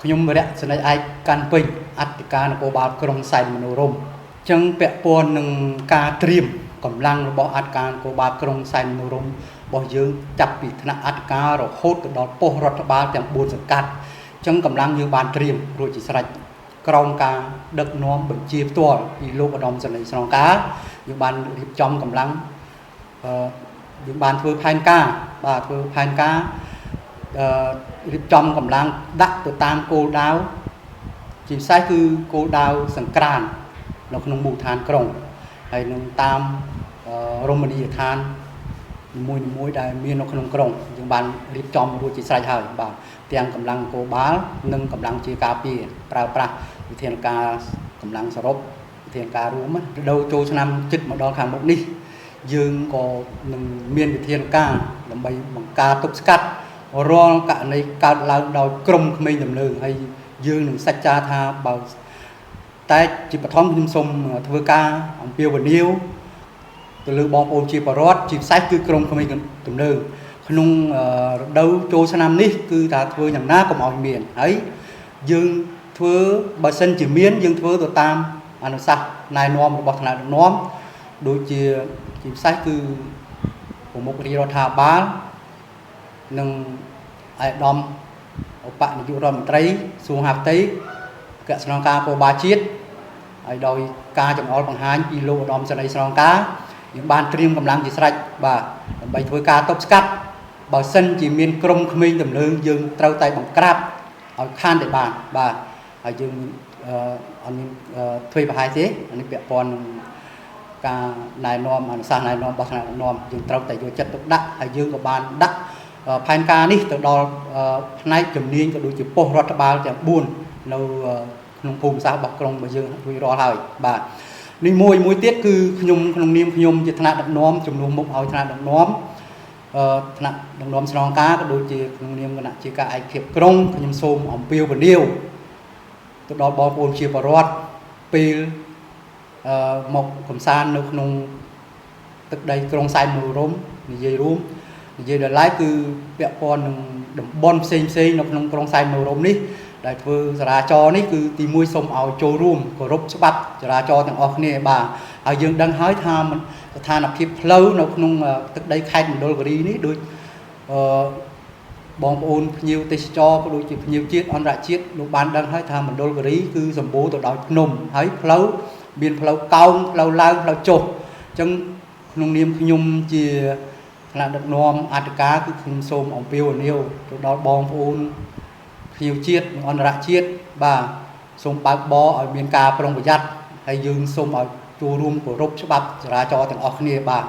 ខ្ញុំរៈស្នេហ៍ឯកកាន់ពេញអធិការនគរបាលក្រុងសែនមនោរម្យចឹងពាក់ព័ន្ធនឹងការត្រៀមកម្លាំងរបស់អធិការនគរបាលក្រុងសែនមនោរម្យរបស់យើងចាប់ពីថ្នាក់អធិការរហូតទៅដល់ប៉ុស្តិ៍រដ្ឋបាលទាំង4សង្កាត់ចឹងកម្លាំងយើងបានត្រៀមរួចជាស្រេចក្រោមការដឹកនាំបញ្ជាផ្ទាល់ពីលោកឧត្តមសេនីយ៍ស្រងការយើងបានរៀបចំកម្លាំងយើងបានធ្វើផែនការបាទធ្វើផែនការរៀបចំកម្លាំងដាក់ទៅតាមគោលដៅជាពិសេសគឺគោលដៅសង្ក្រាន្តនៅក្នុងមូលដ្ឋានក្រុងហើយនឹងតាមរមណីយដ្ឋាននីមួយៗដែលមាននៅក្នុងក្រុងយើងបានរៀបចំរួចជាស្រេចហើយបាទទាំងកម្លាំងនគរបាលនិងកម្លាំងជាការពារប្រើប្រាស់វិធានការកម្លាំងសរុបវិធានការរួមរដូវចូលឆ្នាំជិតមកដល់ខាងមុខនេះយើងក៏នឹងមានវិធានការដើម្បីបង្ការទប់ស្កាត់រាល់ករណីកើតឡើងដោយក្រុមក្មេងទំនើងហើយយើងនឹងសច្ចាថាបើតែជាបឋមខ្ញុំសូមធ្វើការអំពាវនាវទៅលើបងប្អូនជាបរិវត្តជាពិសេសគឺក្រុមក្មេងទំនើងក្នុងរដូវចូលឆ្នាំនេះគឺថាធ្វើយ៉ាងណាកុំឲ្យមានហើយយើងធ្វើបើសិនជាមានយើងធ្វើទៅតាមអនុសាសន៍ណែនាំរបស់ថ្នាក់ដឹកនាំដូចជាពិសេសគឺប្រមុខរាជរដ្ឋាភិបាលនិងឯកឧត្តមឧបនាយករដ្ឋមន្ត្រីសួងហាផ្ទៃអគ្គស្នងការនគរបាលជាតិហើយដោយការចង្អុលបង្ហាញពីលោកឧត្តមសេនីយ៍ស្រងការយើងបានត្រៀមកម្លាំងជាស្រេចបាទដើម្បីធ្វើការទប់ស្កាត់បើសិនជាមានក្រុមក្មេងទំនើងយើងត្រូវតែបង្ក្រាបឲ្យខានតែបានបាទហើយយើងអត់មានធ្វើប្រហែលទេអានេះពាក់ព័ន្ធនឹងការណែនាំអនុសាសន៍ណែនាំរបស់ថ្នាក់ដឹកនាំយើងត្រូវតែយកចិត្តទុកដាក់ហើយយើងក៏បានដាក់ផែនការនេះទៅដល់ផ្នែកជំនាញក៏ដូចជាប៉ុស្តិ៍រដ្ឋបាលទាំង4នៅក្នុងភូមិសាស្ត្ររបស់ក្រុងរបស់យើងរួចរាល់ហើយបាទនេះមួយទៀតគឺខ្ញុំក្នុងនាមខ្ញុំជាថ្នាក់ដឹកនាំជំនួសមុខឲ្យថ្នាក់ដឹកនាំថ្នាក់ដឹកនាំស្នងការក៏ដូចជាក្នុងនាមគណៈជាការឯកភាពក្រុងខ្ញុំសូមអំពាវនាវទៅដល់បងប្អូនជាបរិវត្តពេលមកកំសាន្តនៅក្នុងទឹកដីក្រុងសែនមនោរម្យនិយាយរួមនិយាយដល់ឡែកគឺពាក់ព័ន្ធនឹងតំបន់ផ្សេងនៅក្នុងក្រុងសែនមនោរម្យនេះដែលធ្វើចរាចរណ៍នេះគឺទី1សូមឲ្យចូលរួមគោរពច្បាប់ចរាចរណ៍ទាំងអស់គ្នាបាទហើយយើងដឹងហើយថាស្ថានភាពផ្លូវនៅក្នុងទឹកដីខេត្តមណ្ឌលគិរីនេះដូចបងប្អូនភ្ញៀវទេសចរក៏ដូចជាភ្ញៀវជាតិអន្តរជាតិលោកបានដឹងហើយថាមណ្ឌលគិរីគឺសម្បូរទៅដោយភ្នំហើយផ្លូវមានផ្លូវកោងផ្លូវឡើងផ្លូវចុះអញ្ចឹងក្នុងនាមខ្ញុំជាថ្នាក់ដឹកនាំអធិការគឺខ្ញុំសូមអំពាវនាវទៅដល់បងប្អូនភ្ញៀវជាតិនិងអន្តរជាតិបាទសូមបើកបរឲ្យមានការប្រុងប្រយ័ត្នហើយយើងសូមឲ្យចូលរួមគោរពច្បាប់ចរាចរណ៍ទាំងអស់គ្នាបាទ